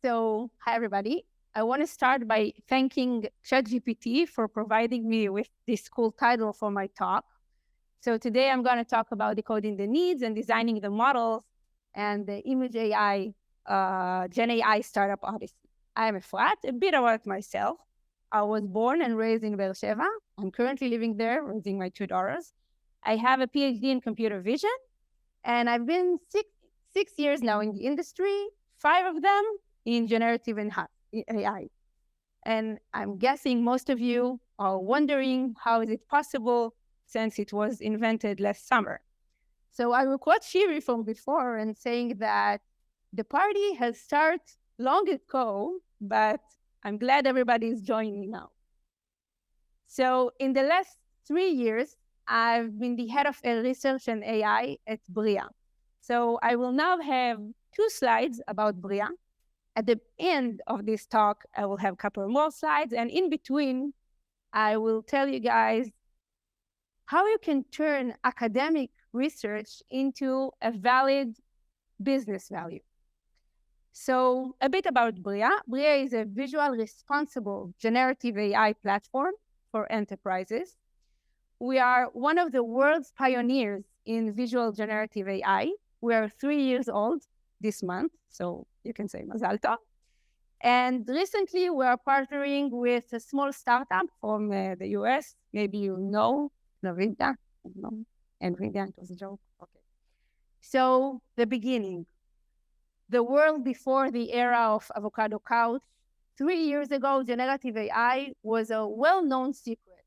So, hi everybody. I want to start by thanking ChatGPT for providing me with this cool title for my talk. So today I'm going to talk about decoding the needs and designing the models and the image AI, GenAI startup Odyssey. I am Efrat. A bit about myself. I was born and raised in Beersheba. I'm currently living there, raising my two daughters. I have a PhD in computer vision, and I've been six years now in the industry, 5 of them in generative AI. And I'm guessing most of you are wondering how is it possible since it was invented last summer. So I will quote Shiri from before and saying that the party has started long ago, but I'm glad everybody is joining now. So in the last 3 years, I've been the head of research and AI at Bria. So I will now have 2 slides about Bria. At the end of this talk, I will have a couple more slides. And in between, I will tell you guys how you can turn academic research into a valid business value. So a bit about Bria. Bria is a visual responsible generative AI platform for enterprises. We are one of the world's pioneers in visual generative AI. We are 3 years old this month, so you can say Mazal Tov. And recently, we are partnering with a small startup from the US. Maybe you know, NVIDIA. No, NVIDIA, it was a joke. Okay. So the beginning. The world before the era of avocado couch. 3 years ago, generative AI was a well-known secret.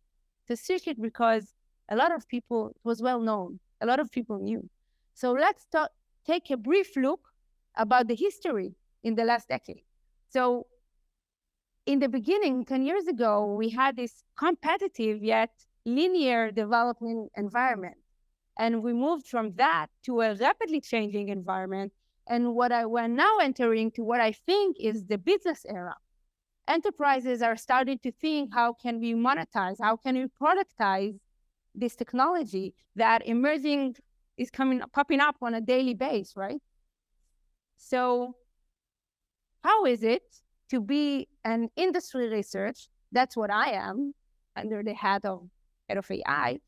It's a secret because a lot of people, it was well-known. A lot of people knew. So let's take a brief look about the history in the last decade. So in the beginning, 10 years ago, we had this competitive yet linear development environment. And we moved from that to a rapidly changing environment. And we're now entering to what I think is the business era. Enterprises are starting to think, how can we monetize? How can we productize this technology that emerging is popping up on a daily basis, right? So how is it to be an industry research? That's what I am, under the head of AI,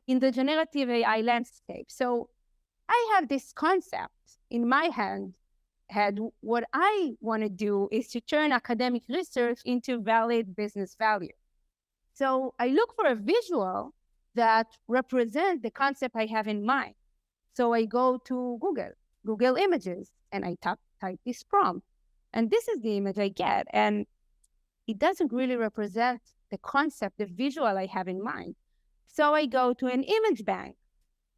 in the generative AI landscape. So I have this concept in my head. What I want to do is to turn academic research into valid business value. So I look for a visual that represents the concept I have in mind. So I go to Google Images, and I type this prompt. And this is the image I get. And it doesn't really represent the concept, the visual I have in mind. So I go to an image bank,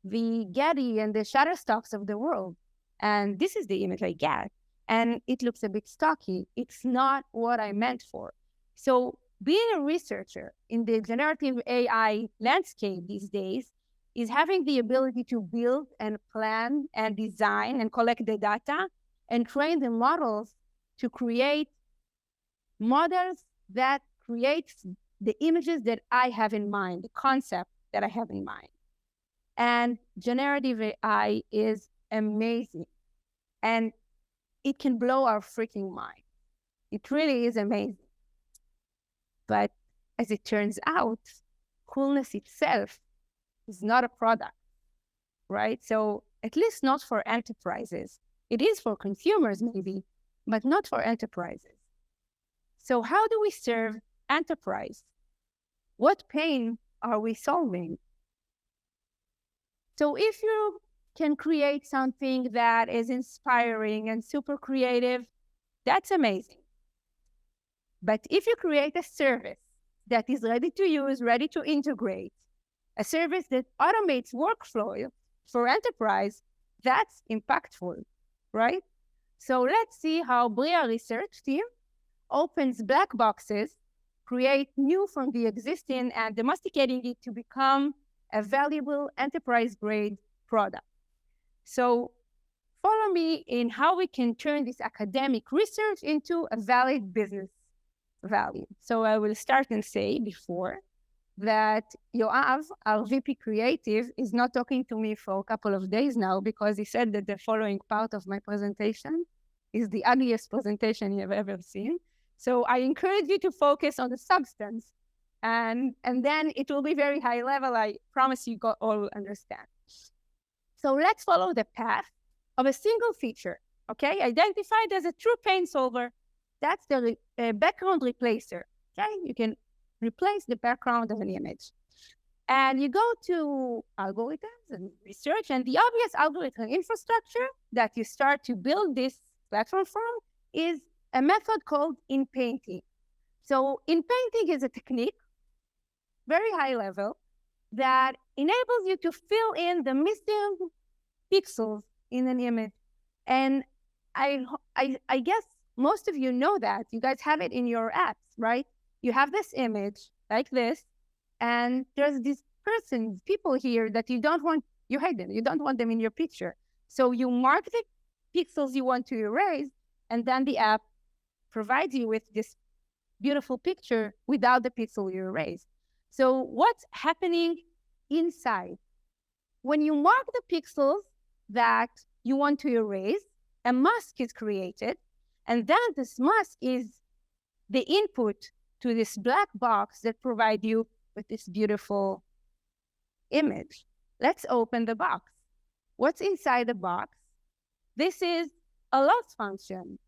the Getty and the Shutterstocks of the world. And this is the image I get. And it looks a bit stocky. It's not what I meant for. So being a researcher in the generative AI landscape these days is having the ability to build and plan and design and collect the data and train the models to create models that creates the images that I have in mind, the concept that I have in mind. And generative AI is amazing. And it can blow our freaking mind. It really is amazing. But as it turns out, coolness itself is not a product, right? So at least not for enterprises. It is for consumers maybe, but not for enterprises. So how do we serve enterprise? What pain are we solving? So if you can create something that is inspiring and super creative, that's amazing. But if you create a service that is ready to use, ready to integrate, a service that automates workflow for enterprise, that's impactful, right? So let's see how Bria research team opens black boxes, create new from the existing, and domesticating it to become a valuable enterprise-grade product. So follow me in how we can turn this academic research into a valid business value. So I will start and say before that Yoav, our VP Creative, is not talking to me for a couple of days now because he said that the following part of my presentation is the ugliest presentation you've ever seen. So I encourage you to focus on the substance, and then it will be very high level. I promise you all understand. So let's follow the path of a single feature, okay? Identified as a true pain solver. That's the background replacer, okay? You can replace the background of an image. And you go to algorithms and research, and the obvious algorithm infrastructure that you start to build this platform from is a method called in-painting. So in-painting is a technique, very high level, that enables you to fill in the missing pixels in an image. And I guess most of you know that. You guys have it in your apps, right? You have this image like this, and there's these people here that you don't want, you hate them, you don't want them in your picture. So you mark the pixels you want to erase, and then the app provides you with this beautiful picture without the pixel you erase. So what's happening inside? When you mark the pixels that you want to erase, a mask is created, and then this mask is the input to this black box that provides you with this beautiful image. Let's open the box. What's inside the box? This is a loss function.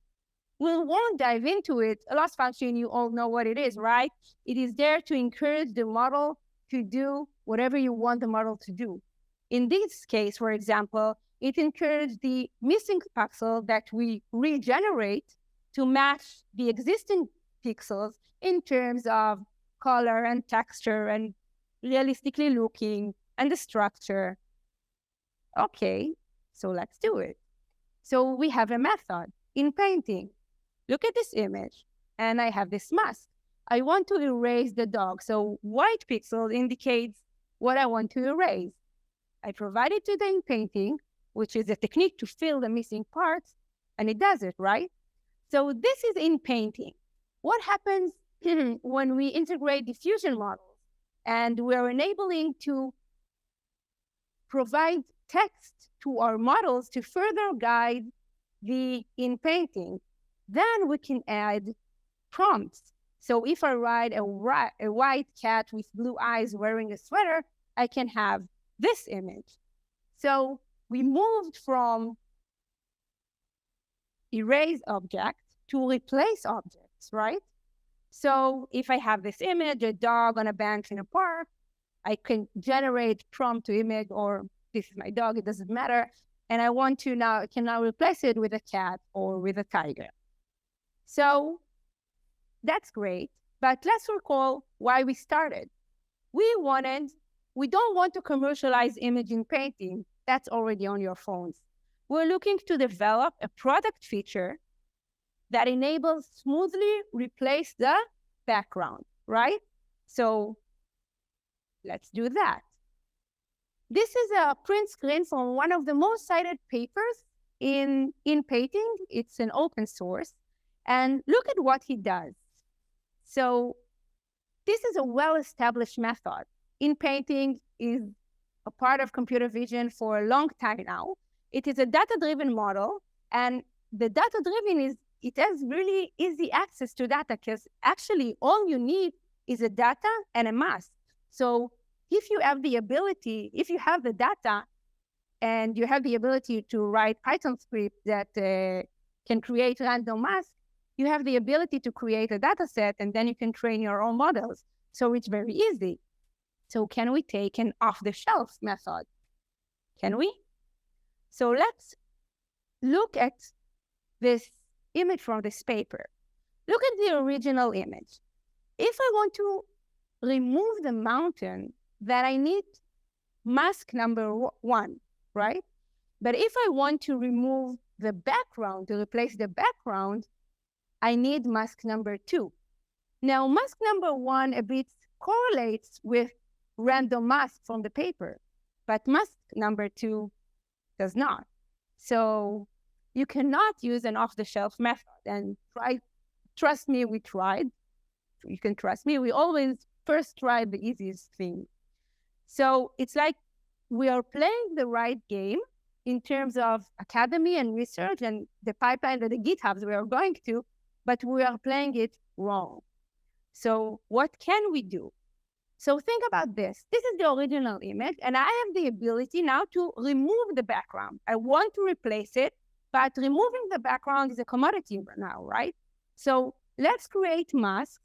We won't dive into it. A loss function, you all know what it is, right? It is there to encourage the model to do whatever you want the model to do. In this case, for example, it encouraged the missing pixel that we regenerate to match the existing pixels in terms of color and texture and realistically looking and the structure. Okay, so let's do it. So we have a method in painting. Look at this image, and I have this mask. I want to erase the dog. So white pixel indicates what I want to erase. I provide it to the in-painting, which is a technique to fill the missing parts, and it does it, right? So this is in-painting. What happens when we integrate diffusion models and we're enabling to provide text to our models to further guide the in-painting? Then we can add prompts. So if I write a white cat with blue eyes wearing a sweater, I can have this image. So we moved from erase object to replace objects, right? So if I have this image, a dog on a bench in a park, I can generate prompt to image, or this is my dog, it doesn't matter. And I want to now, I can now replace it with a cat or with a tiger. So that's great, but let's recall why we started. We don't want to commercialize image in painting. That's already on your phones. We're looking to develop a product feature that enables smoothly replace the background, right? So let's do that. This is a print screen from one of the most cited papers in painting. It's an open source. And look at what he does. So this is a well-established method. In painting is a part of computer vision for a long time now. It is a data-driven model, and the data-driven is, it has really easy access to data, because actually all you need is a data and a mask. So if you have the ability, if you have the data and you have the ability to write Python script that can create random masks, you have the ability to create a data set, and then you can train your own models. So it's very easy. So can we take an off-the-shelf method? Can we? So let's look at this image from this paper. Look at the original image. If I want to remove the mountain, then I need mask number 1, right? But if I want to remove the background, to replace the background, I need mask number 2. Now, mask number 1 a bit correlates with random mask from the paper, but mask number 2 does not. So you cannot use an off-the-shelf method. And trust me, we tried. You can trust me. We always first try the easiest thing. So it's like we are playing the right game, in terms of academy and research and the pipeline that the GitHubs we are going to, but we are playing it wrong. So what can we do? So think about this. This is the original image, and I have the ability now to remove the background. I want to replace it, but removing the background is a commodity now, right? So let's create masks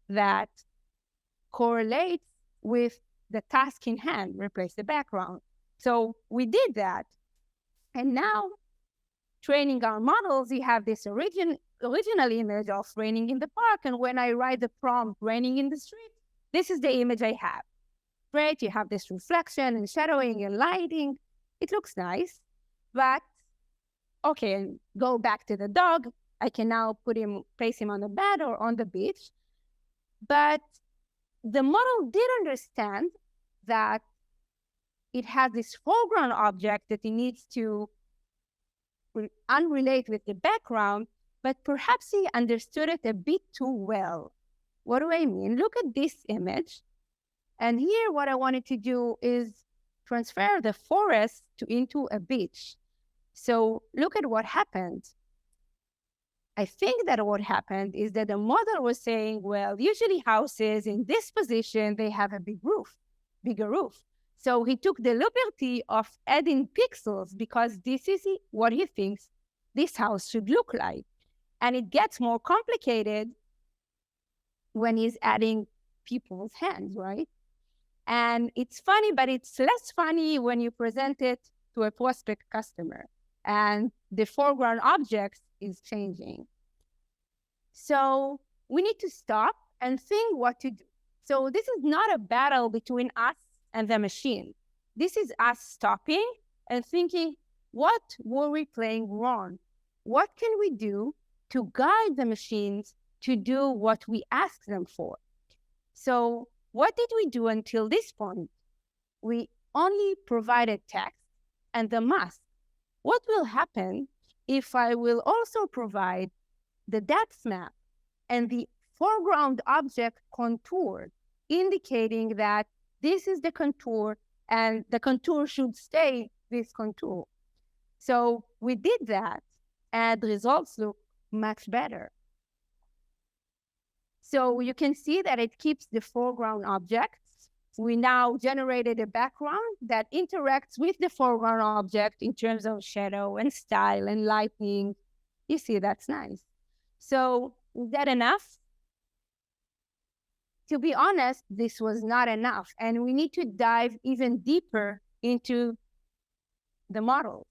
that correlate with the task in hand, replace the background. So we did that. And now, training our models, we have this original image of raining in the park. And when I write the prompt, raining in the street, this is the image I have. Great, you have this reflection and shadowing and lighting. It looks nice, but okay, and go back to the dog. I can now place him on the bed or on the beach. But the model did understand that it has this foreground object that it needs to unrelate with the background, but perhaps he understood it a bit too well. What do I mean? Look at this image. And here, what I wanted to do is transfer the forest into a beach. So look at what happened. I think that what happened is that the model was saying, well, usually houses in this position, they have a bigger roof. So he took the liberty of adding pixels because this is what he thinks this house should look like. And it gets more complicated when he's adding people's hands, right? And it's funny, but it's less funny when you present it to a prospect customer and the foreground object is changing. So we need to stop and think what to do. So this is not a battle between us and the machine. This is us stopping and thinking, what were we playing wrong? What can we do to guide the machines to do what we ask them for? So what did we do until this point? We only provided text and the mask. What will happen if I will also provide the depth map and the foreground object contour, indicating that this is the contour and the contour should stay this contour? So we did that and the results look much better. So you can see that it keeps the foreground objects. We now generated a background that interacts with the foreground object in terms of shadow and style and lighting. You see, that's nice. So is that enough? To be honest, this was not enough. And we need to dive even deeper into the model.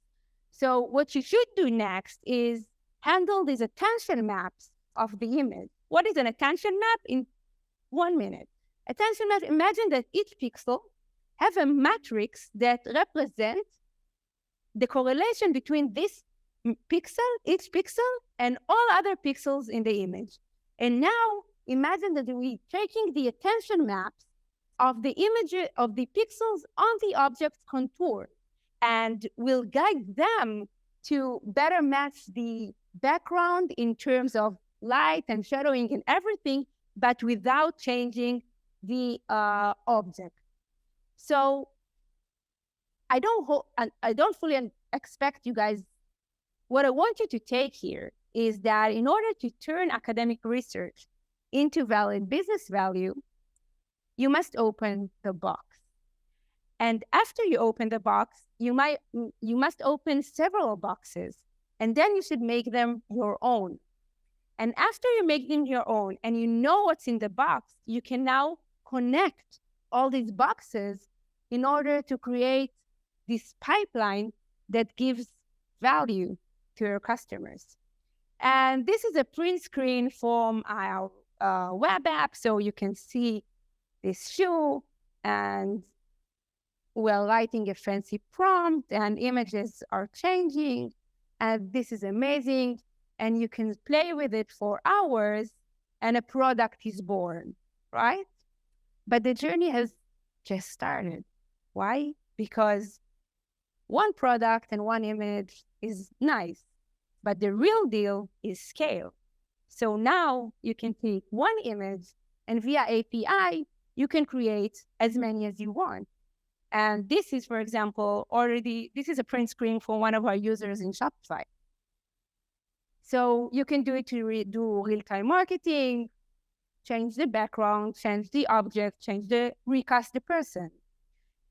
So what you should do next is handle these attention maps of the image. What is an attention map? In 1 minute. Attention map, imagine that each pixel have a matrix that represents the correlation between this pixel, each pixel, and all other pixels in the image. And now imagine that we're taking the attention maps of the image of the pixels on the object's contour, and we'll guide them to better match the background in terms of light and shadowing and everything, but without changing the object. So I don't fully expect you guys. What I want you to take here is that in order to turn academic research into valid business value, you must open the box. And after you open the box, you must open several boxes, and then you should make them your own. And after you make them your own and you know what's in the box, you can now connect all these boxes in order to create this pipeline that gives value to your customers. And this is a print screen from our web app, so you can see this shoe, and we're writing a fancy prompt and images are changing, and this is amazing. And you can play with it for hours and a product is born, right? But the journey has just started. Why? Because one product and one image is nice, but the real deal is scale. So now you can take one image and via API, you can create as many as you want. And this is, for example, this is a print screen for one of our users in Shopify. So you can do it to do real-time marketing, change the background, change the object, recast the person.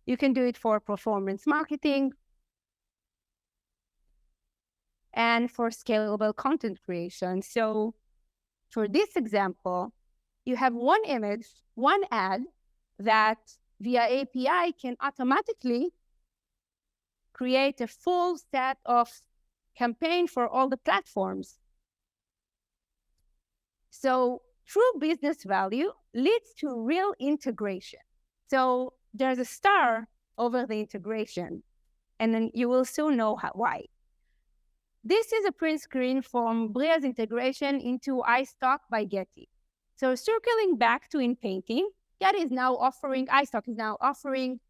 You can do it for performance marketing and for scalable content creation. So for this example, you have one image, one ad that via API can automatically create a full set of campaign for all the platforms. So true business value leads to real integration. So there's a star over the integration, and then you will soon know why. This is a print screen from Bria's integration into iStock by Getty. So circling back to in painting, Getty is now offering, iStock is now offering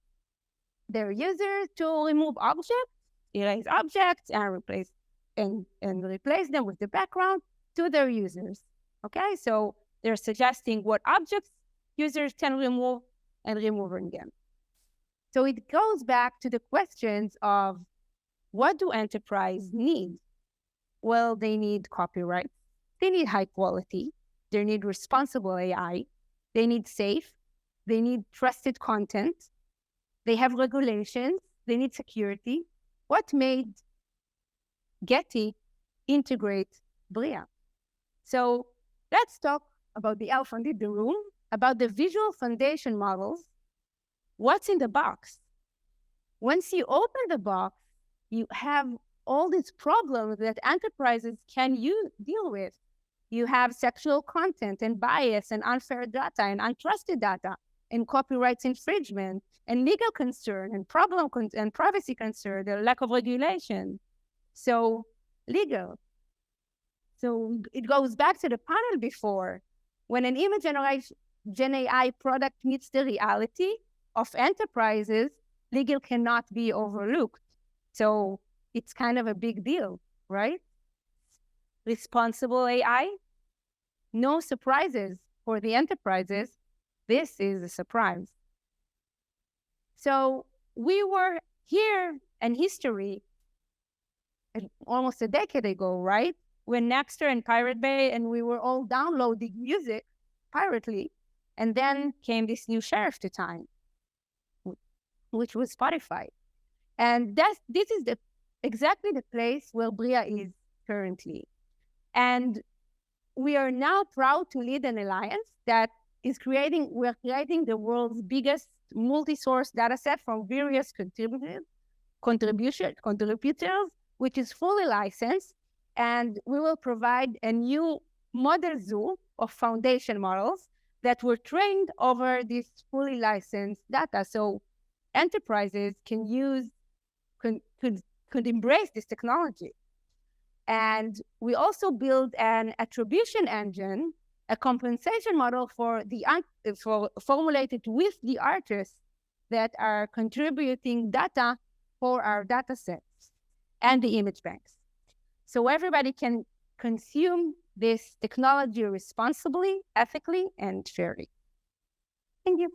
their users to remove objects, erase objects, and replace them with the background to their users. Okay, so they're suggesting what objects users can remove and removing them. So it goes back to the questions of what do enterprise need? Well, they need copyright, they need high quality, they need responsible AI, they need safe, they need trusted content, they have regulations, they need security. What made Getty integrate Bria? So let's talk about the elephant in the room, about the visual foundation models. What's in the box? Once you open the box, you have all these problems that enterprises can deal with. You have sexual content and bias and unfair data and untrusted data and copyright infringement and legal concern and and privacy concern, the lack of regulation. So legal. So it goes back to the panel before. When an image GenAI product meets the reality of enterprises, legal cannot be overlooked. So it's kind of a big deal, right? Responsible AI, no surprises for the enterprises. This is a surprise. So we were here in history almost a decade ago, right? When Napster and Pirate Bay, and we were all downloading music pirately. And then came this new sheriff to time, which was Spotify. And this is exactly the place where Bria is currently. And we are now proud to lead an alliance that is we're creating the world's biggest multi-source data set from various contributors, which is fully licensed. And we will provide a new model zoo of foundation models that were trained over this fully licensed data. So enterprises can could embrace this technology. And we also build an attribution engine, a compensation model for formulated with the artists that are contributing data for our data sets and the image banks. So everybody can consume this technology responsibly, ethically, and fairly. Thank you.